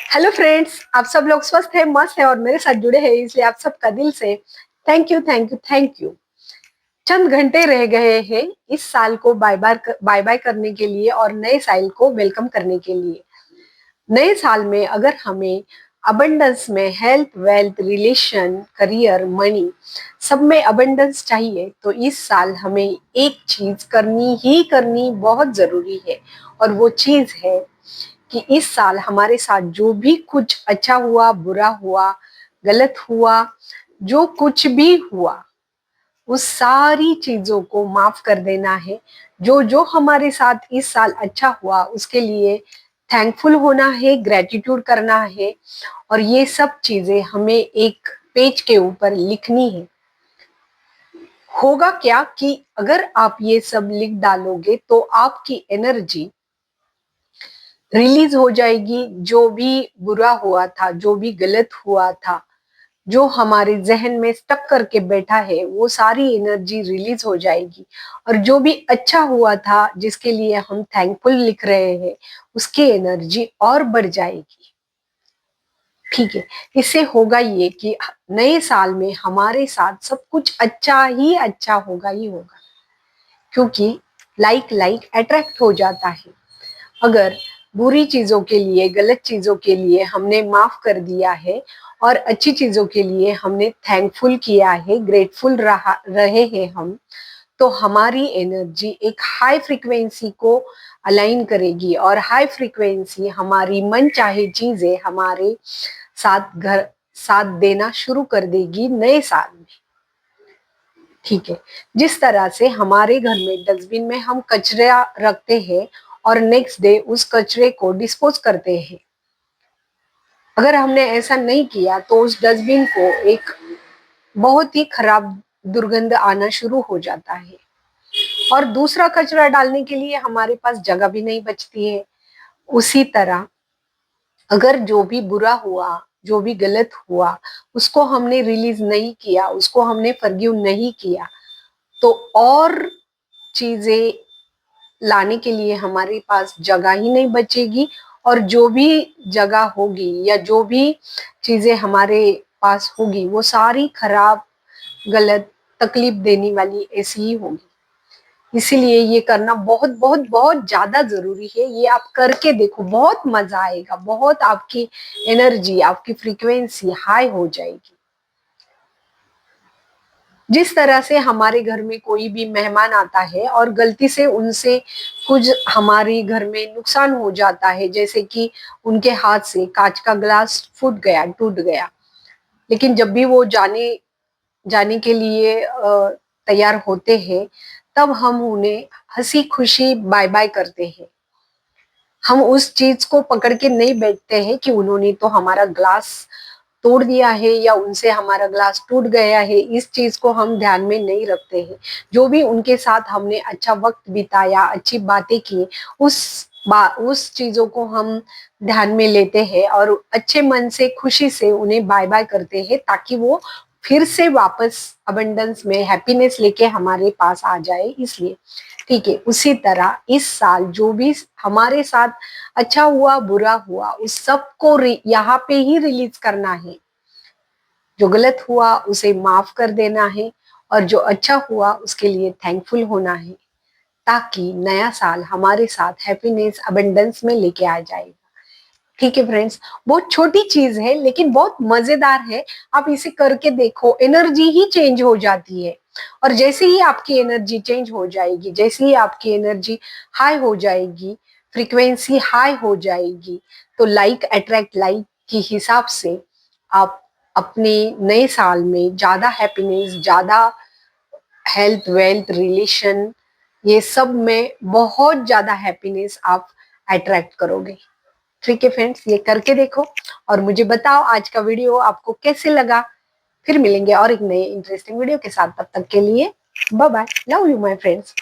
Hello friends, आप सब लोग स्वस्थ है, मस्त है और मेरे साथ जुड़े हैं, इसलिए आप सबका दिल से thank you thank you thank you. चंद घंटे रह गए हैं इस साल को बाय बाय करने के लिए और नए साल को वेलकम करने के लिए। नए साल में अगर हमें अबंडेंस में health, wealth, relation, career, money सब में अबंडेंस चाहिए तो इस साल हमें एक चीज करनी ही करनी बहुत जरूरी है। और वो चीज है कि इस साल हमारे साथ जो भी कुछ अच्छा हुआ, बुरा हुआ, गलत हुआ, जो कुछ भी हुआ, उस सारी चीजों को माफ कर देना है। जो जो हमारे साथ इस साल अच्छा हुआ उसके लिए थैंकफुल होना है, ग्रेटिट्यूड करना है। और ये सब चीजें हमें एक पेज के ऊपर लिखनी है। होगा क्या कि अगर आप ये सब लिख डालोगे तो आपकी एनर्जी रिलीज हो जाएगी। जो भी बुरा हुआ था, जो भी गलत हुआ था, जो हमारे जहन में स्टक करके बैठा है, वो सारी एनर्जी रिलीज हो जाएगी। और जो भी अच्छा हुआ था, जिसके लिए हम थैंकफुल लिख रहे हैं, उसकी एनर्जी और बढ़ जाएगी। ठीक है। इससे होगा ये कि नए साल में हमारे साथ सब कुछ अच्छा ही अच्छा होगा ही होगा, क्योंकि लाइक लाइक अट्रैक्ट हो जाता है। अगर बुरी चीजों के लिए, गलत चीजों के लिए हमने माफ कर दिया है और अच्छी चीजों के लिए हमने थैंकफुल किया है, ग्रेटफुल रहे हैं हम, तो हमारी एनर्जी एक हाई फ्रीक्वेंसी को अलाइन करेगी और हाई फ्रीक्वेंसी हमारी मन चाहे चीजें हमारे साथ देना शुरू कर देगी नए साल में। ठीक है। जिस तरह से हमारे घर में डस्टबिन में हम कचरा रखते हैं और नेक्स्ट डे उस कचरे को डिस्पोज करते हैं, अगर हमने ऐसा नहीं किया तो उस डस्टबिन को एक बहुत ही खराब दुर्गंध आना शुरू हो जाता है और दूसरा कचरा डालने के लिए हमारे पास जगह भी नहीं बचती है। उसी तरह अगर जो भी बुरा हुआ, जो भी गलत हुआ, उसको हमने रिलीज नहीं किया, उसको हमने फॉरगिव नहीं किया, तो और चीजें लाने के लिए हमारे पास जगह ही नहीं बचेगी। और जो भी जगह होगी या जो भी चीजें हमारे पास होगी वो सारी खराब, गलत, तकलीफ देने वाली ऐसी ही होगी। इसीलिए ये करना बहुत बहुत बहुत ज्यादा जरूरी है। ये आप करके देखो, बहुत मजा आएगा, बहुत आपकी एनर्जी, आपकी फ्रीक्वेंसी हाई हो जाएगी। जिस तरह से हमारे घर में कोई भी मेहमान आता है और गलती से उनसे कुछ हमारे घर में नुकसान हो जाता है, जैसे कि उनके हाथ से कांच का ग्लास फूट गया, टूट गया, लेकिन जब भी वो जाने जाने के लिए तैयार होते हैं, तब हम उन्हें हंसी खुशी बाय बाय करते हैं। हम उस चीज को पकड़ के नहीं बैठते हैं कि उन्होंने तो हमारा ग्लास तोड़ दिया है या उनसे हमारा ग्लास टूट गया है, इस चीज को हम ध्यान में नहीं रखते हैं। जो भी उनके साथ हमने अच्छा वक्त बिताया, अच्छी बातें की, उस चीजों को हम ध्यान में लेते हैं और अच्छे मन से, खुशी से उन्हें बाय बाय करते हैं, ताकि वो फिर से वापस अबंडेंस में हैप्पीनेस लेके हमारे पास आ जाए। इसलिए ठीक है, उसी तरह इस साल जो भी हमारे साथ अच्छा हुआ, बुरा हुआ, उस सबको यहाँ पे ही रिलीज करना है। जो गलत हुआ उसे माफ कर देना है और जो अच्छा हुआ उसके लिए थैंकफुल होना है, ताकि नया साल हमारे साथ हैप्पीनेस, अबंडेंस में लेके आ जाएगा। ठीक है फ्रेंड्स, बहुत छोटी चीज है लेकिन बहुत मजेदार है। आप इसे करके देखो, एनर्जी ही चेंज हो जाती है। और जैसे ही आपकी एनर्जी चेंज हो जाएगी, जैसे ही आपकी एनर्जी हाई हो जाएगी, फ्रीक्वेंसी हाई हो जाएगी, तो लाइक अट्रैक्ट लाइक के हिसाब से आप अपने नए साल में ज्यादा हैप्पीनेस, ज्यादा हेल्थ, वेल्थ, रिलेशन, ये सब में बहुत ज्यादा हैप्पीनेस आप अट्रैक्ट करोगे। ठीक है फ्रेंड्स, ये करके देखो और मुझे बताओ आज का वीडियो आपको कैसे लगा। फिर मिलेंगे और एक नए इंटरेस्टिंग वीडियो के साथ, तब तक के लिए bye bye, love you my friends.